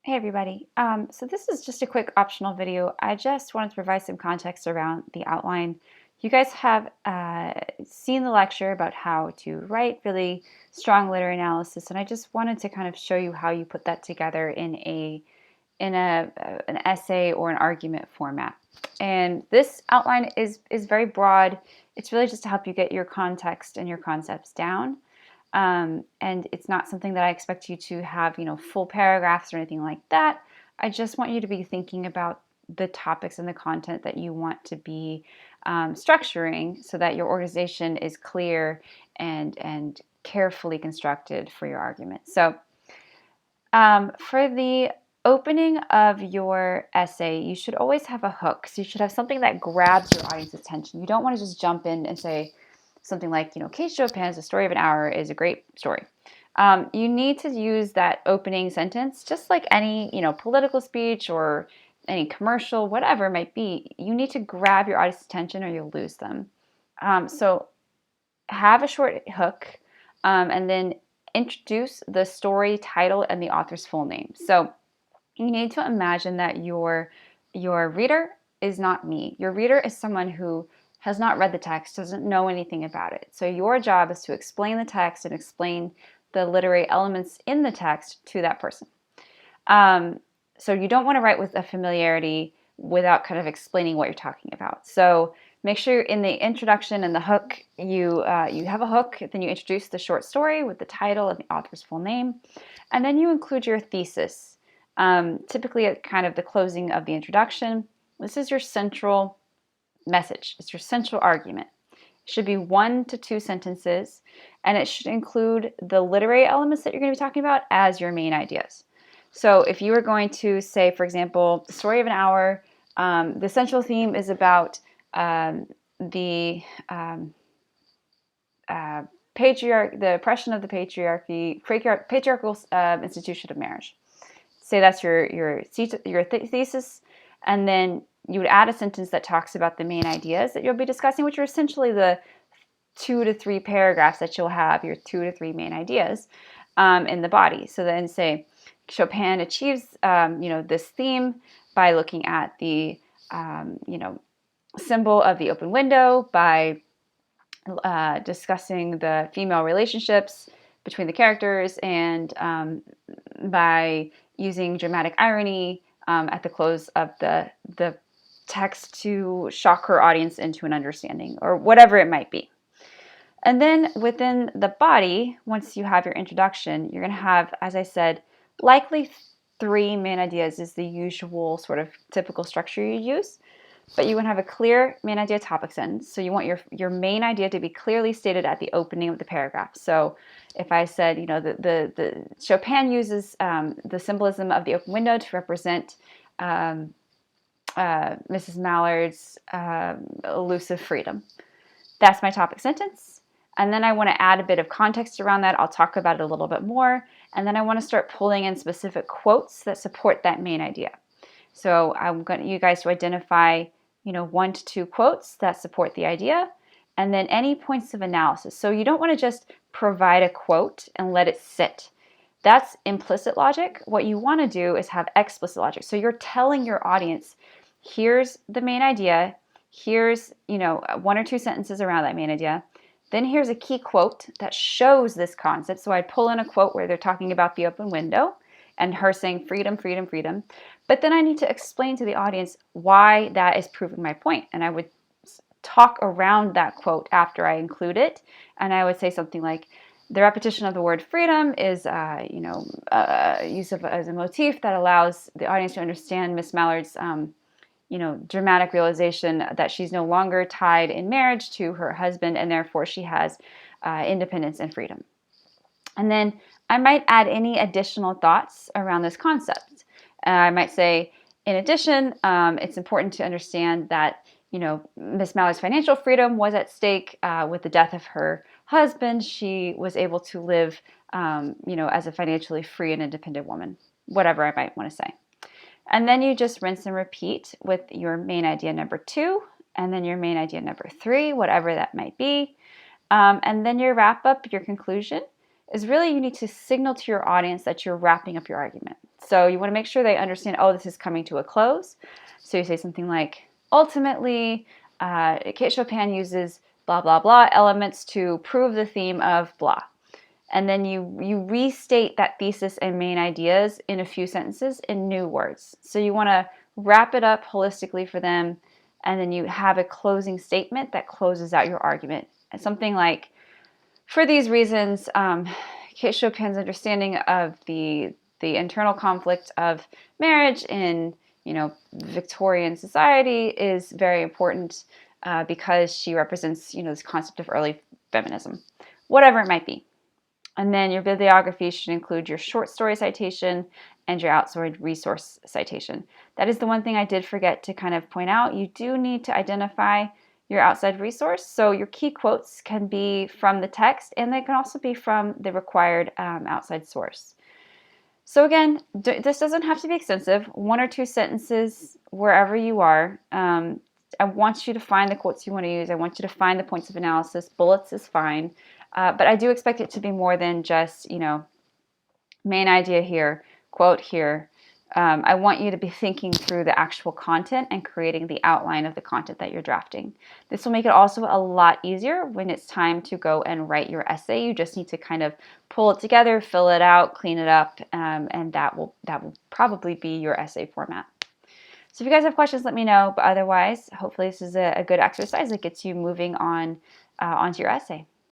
Hey everybody. So this is just a quick optional video. I just wanted to provide some context around the outline. You guys have seen the lecture about how to write really strong literary analysis, and I just wanted to kind of show you how you put that together in an essay or an argument format. And this outline is very broad. It's really just to help you get your context and your concepts down. And it's not something that I expect you to have, full paragraphs or anything like that. I just want you to be thinking about the topics and the content that you want to be structuring so that your organization is clear and carefully constructed for your argument. So for the opening of your essay, you should always have a hook. So you should have something that grabs your audience's attention. You don't want to just jump in and say something like, Kate Chopin's A Story of an Hour is a great story. You need to use that opening sentence, just like any, political speech or any commercial, whatever it might be. You need to grab your audience's attention or you'll lose them. So have a short hook and then introduce the story title and the author's full name. So you need to imagine that your reader is not me. Your reader is someone who has not read the text, doesn't know anything about it. So your job is to explain the text and explain the literary elements in the text to that person. So you don't want to write with a familiarity without kind of explaining what you're talking about. So make sure in the introduction and the hook, you have a hook, then you introduce the short story with the title and the author's full name, and then you include your thesis. Typically at kind of the closing of the introduction. This is your central message. It's your central argument. It should be 1 to 2 sentences, and it should include the literary elements that you're going to be talking about as your main ideas. So if you were going to say, for example, The Story of an Hour, the central theme is about the the oppression of the patriarchal institution of marriage. Say that's your thesis, and then you would add a sentence that talks about the main ideas that you'll be discussing, which are essentially the 2 to 3 paragraphs that you'll have, your 2 to 3 main ideas in the body. So then say, Chopin achieves, this theme by looking at the, symbol of the open window, by discussing the female relationships between the characters, and by using dramatic irony at the close of the text to shock her audience into an understanding, or whatever it might be. And then within the body, once you have your introduction, you're going to have, as I said, likely 3 main ideas is the usual sort of typical structure you use. But you want to have a clear main idea topic sentence. So you want your main idea to be clearly stated at the opening of the paragraph. So if I said, the Chopin uses the symbolism of the open window to represent Mrs. Mallard's elusive freedom. That's my topic sentence. And then I want to add a bit of context around that. I'll talk about it a little bit more. And then I want to start pulling in specific quotes that support that main idea. So I'm going you guys to identify, 1 to 2 quotes that support the idea, and then any points of analysis. So you don't want to just provide a quote and let it sit. That's implicit logic. What you want to do is have explicit logic. So you're telling your audience, here's the main idea, here's, 1 or 2 sentences around that main idea. Then here's a key quote that shows this concept. So I'd pull in a quote where they're talking about the open window and her saying freedom, freedom, freedom. But then I need to explain to the audience why that is proving my point. And I would talk around that quote after I include it. And I would say something like, the repetition of the word freedom is, use of as a motif that allows the audience to understand Miss Mallard's, dramatic realization that she's no longer tied in marriage to her husband, and therefore she has independence and freedom. And then I might add any additional thoughts around this concept. I might say, in addition, it's important to understand that, Miss Mallard's financial freedom was at stake with the death of her husband. She was able to live, as a financially free and independent woman, whatever I might want to say. And then you just rinse and repeat with your main idea number 2, and then your main idea number 3, whatever that might be. And then your wrap up, your conclusion, is really you need to signal to your audience that you're wrapping up your argument. So you want to make sure they understand, oh, this is coming to a close. So you say something like, ultimately, Kate Chopin uses blah, blah, blah elements to prove the theme of blah. And then you restate that thesis and main ideas in a few sentences in new words. So you want to wrap it up holistically for them, and then you have a closing statement that closes out your argument. And something like, for these reasons, Kate Chopin's understanding of the internal conflict of marriage in Victorian society is very important because she represents this concept of early feminism, whatever it might be. And then your bibliography should include your short story citation and your outside resource citation. That is the one thing I did forget to kind of point out. You do need to identify your outside resource. So your key quotes can be from the text, and they can also be from the required outside source. So again, this doesn't have to be extensive. 1 or 2 sentences wherever you are. I want you to find the quotes you want to use. I want you to find the points of analysis. Bullets is fine. But I do expect it to be more than just, main idea here, quote here. I want you to be thinking through the actual content and creating the outline of the content that you're drafting. This will make it also a lot easier when it's time to go and write your essay. You just need to kind of pull it together, fill it out, clean it up, and that will probably be your essay format. So if you guys have questions, let me know. But otherwise, hopefully this is a good exercise that gets you moving on onto your essay.